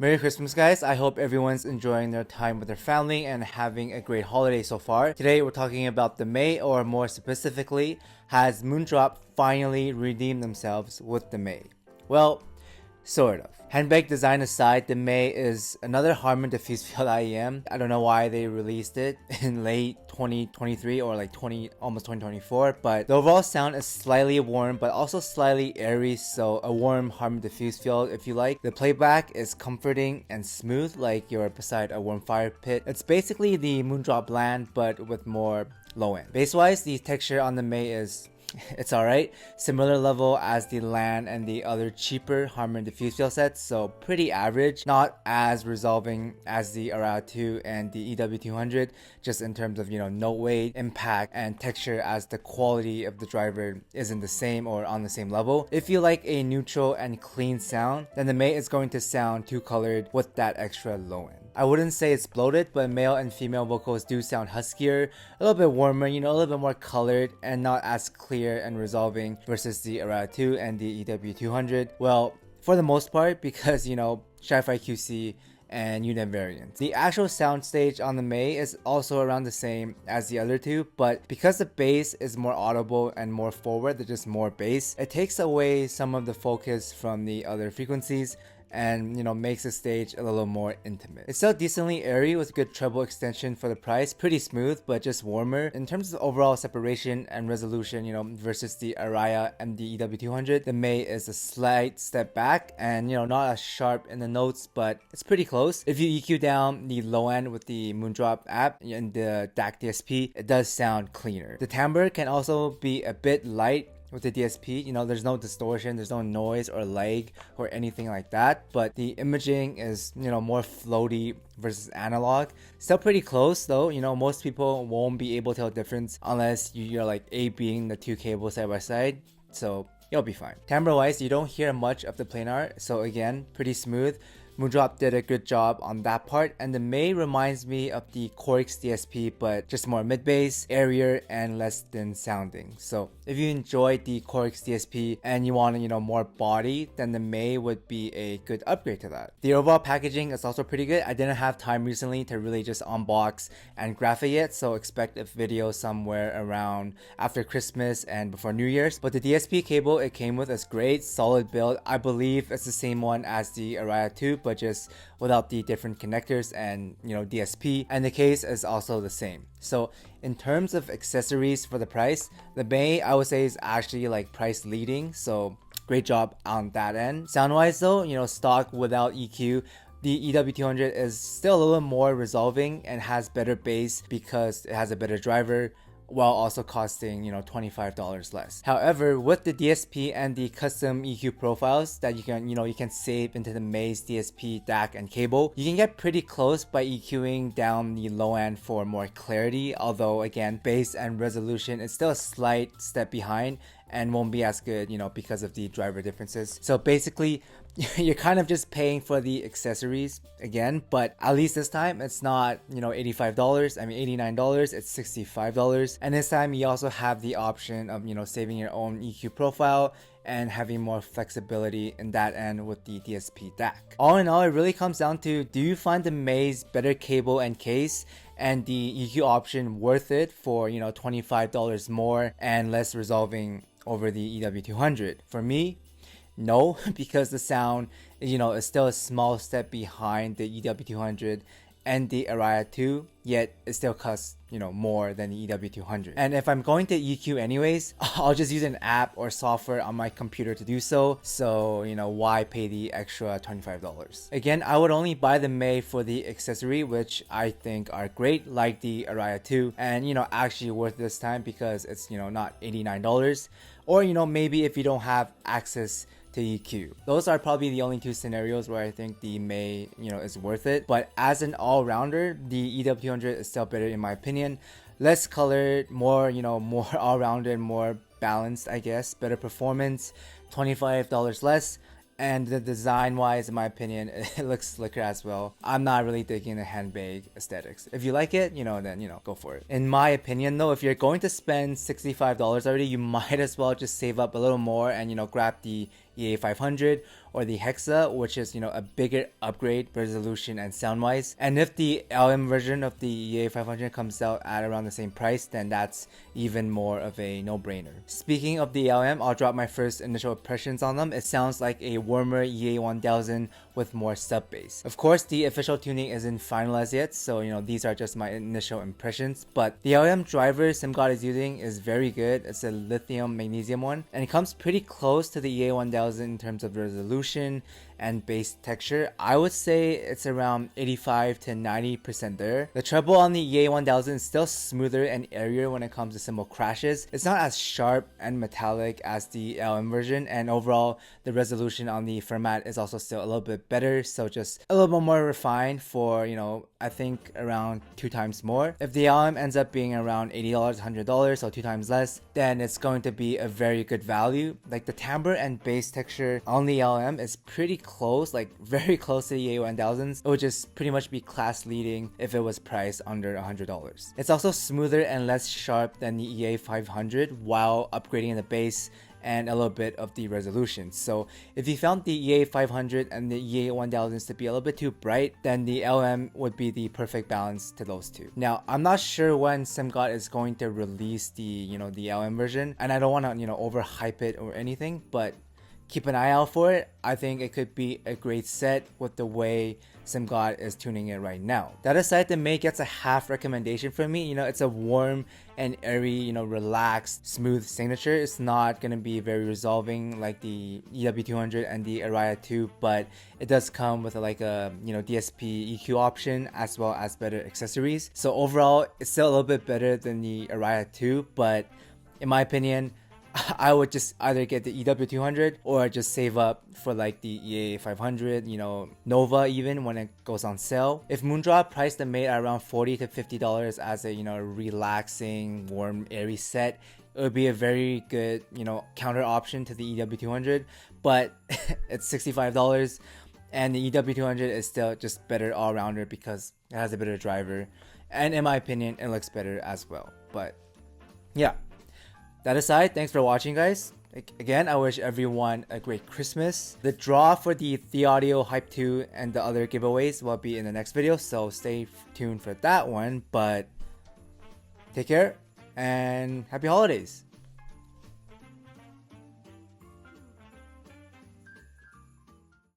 Merry Christmas, guys. I hope everyone's enjoying their time with their family and having a great holiday so far. Today, we're talking about the May, or more specifically, has Moondrop finally redeemed themselves with the May? Well, sort of. Handbag design aside, the May is another Harman diffuse field IEM. I don't know why they released it in late 2023 or like almost 2024, but the overall sound is slightly warm but also slightly airy, so a warm Harman diffuse field if you like. The playback is comforting and smooth like you're beside a warm fire pit. It's basically the Moondrop Land but with more low end. Bass wise, the texture on the May is it's alright, similar level as the LAN and the other cheaper Harman diffuse field sets, so pretty average, not as resolving as the Araya 2 and the EW200, just in terms of note weight, impact, and texture, as the quality of the driver isn't the same or on the same level. If you like a neutral and clean sound, then the May is going to sound two colored with that extra low end. I wouldn't say it's bloated, but male and female vocals do sound huskier, a little bit warmer, a little bit more colored, and not as clear and resolving versus the Araya 2 and the EW200. Well, for the most part, because Sci-Fi QC and unit variants. The actual soundstage on the May is also around the same as the other two, but because the bass is more audible and more forward, there's just more bass, it takes away some of the focus from the other frequencies and makes the stage a little more intimate. It's still decently airy with good treble extension for the price, pretty smooth but just warmer. In terms of overall separation and resolution, versus the Araya and the EW200, the May is a slight step back and not as sharp in the notes, but it's pretty close. If you EQ down the low end with the Moondrop app and the DAC DSP, it does sound cleaner. The timbre can also be a bit light with the DSP. There's no distortion, there's no noise or lag or anything like that, but the imaging is more floaty versus analog. Still pretty close though. Most people won't be able to tell the difference unless you're like A-Bing the two cables side by side, so you'll be fine. Timbre wise, you don't hear much of the planar, so again, pretty smooth. Moondrop did a good job on that part, and the May reminds me of the Corix DSP, but just more mid-bass, airier, and less thin sounding. So if you enjoyed the Corix DSP and you want more body, then the May would be a good upgrade to that. The overall packaging is also pretty good. I didn't have time recently to really just unbox and graph it yet, so expect a video somewhere around after Christmas and before New Year's. But the DSP cable it came with is great, solid build. I believe it's the same one as the Araya 2, but just without the different connectors and DSP, and the case is also the same. So in terms of accessories for the price, the May I would say is actually like price leading, so great job on that end. Sound wise though, stock without EQ, the EW200 is still a little more resolving and has better bass because it has a better driver, while also costing $25 less. However, with the DSP and the custom EQ profiles that you can save into the May's DSP, DAC, and cable, you can get pretty close by EQing down the low end for more clarity, although again, bass and resolution is still a slight step behind and won't be as good because of the driver differences. So basically, you're kind of just paying for the accessories again, but at least this time it's not $85, I mean $89, it's $65. And this time you also have the option of saving your own EQ profile and having more flexibility in that end with the DSP DAC. All in all, it really comes down to, do you find the May's better cable and case and the EQ option worth it for $25 more and less resolving over the EW200? For me, no, because the sound is still a small step behind the EW200 and the Araya 2, yet it still costs more than the EW200. And if I'm going to EQ anyways, I'll just use an app or software on my computer to do so. So why pay the extra $25? Again, I would only buy the May for the accessory, which I think are great, like the Araya 2, and actually worth this time because it's not $89, or maybe if you don't have access to EQ. Those are probably the only two scenarios where I think the May is worth it. But as an all-rounder, the EW200 is still better in my opinion. Less colored, more more all-rounded, more balanced, I guess. Better performance, $25 less. And the design wise, in my opinion, it looks slicker as well. I'm not really digging the handbag aesthetics. If you like it, then go for it. In my opinion though, if you're going to spend $65 already, you might as well just save up a little more and grab the EA500 or the Hexa, which is, a bigger upgrade resolution and sound wise. And if the LM version of the EA500 comes out at around the same price, then that's even more of a no-brainer. Speaking of the LM, I'll drop my first initial impressions on them. It sounds like a warmer EA1000 with more sub bass. Of course, the official tuning isn't finalized yet, so these are just my initial impressions, but the LM driver SimGod is using is very good. It's a lithium magnesium one, and it comes pretty close to the EA1000 in terms of resolution and bass texture. I would say it's around 85 to 90% there. The treble on the EA1000 is still smoother and airier when it comes to cymbal crashes. It's not as sharp and metallic as the LM version, and overall the resolution on the format is also still a little bit better, so just a little bit more refined for, I think around 2 times more. If the LM ends up being around $80, $100, so 2 times less, then it's going to be a very good value. Like the timbre and bass texture on the LM is pretty close, like very close to the EA1000s. It would just pretty much be class leading if it was priced under $100. It's also smoother and less sharp than the EA500 while upgrading the bass and a little bit of the resolution. So if you found the EA500 and the EA1000s to be a little bit too bright, then the LM would be the perfect balance to those two. Now, I'm not sure when SimGod is going to release the the LM version, and I don't want to overhype it or anything, but keep an eye out for it. I think it could be a great set with the way SimGod is tuning it right now. That aside, the May gets a half recommendation from me. It's a warm and airy, relaxed, smooth signature. It's not going to be very resolving like the EW200 and the Araya 2, but it does come with like a, DSP EQ option as well as better accessories. So overall, it's still a little bit better than the Araya 2, but in my opinion, I would just either get the EW200 or just save up for like the EA500, Nova even when it goes on sale. If Moondrop priced the Mate at around $40 to $50 as a, relaxing, warm, airy set, it would be a very good, counter option to the EW200, but it's $65 and the EW200 is still just better all-rounder because it has a better driver, and in my opinion, it looks better as well. But yeah. That aside, thanks for watching, guys. Again, I wish everyone a great Christmas. The draw for the Audio Hype 2 and the other giveaways will be in the next video, so stay tuned for that one. But take care and happy holidays.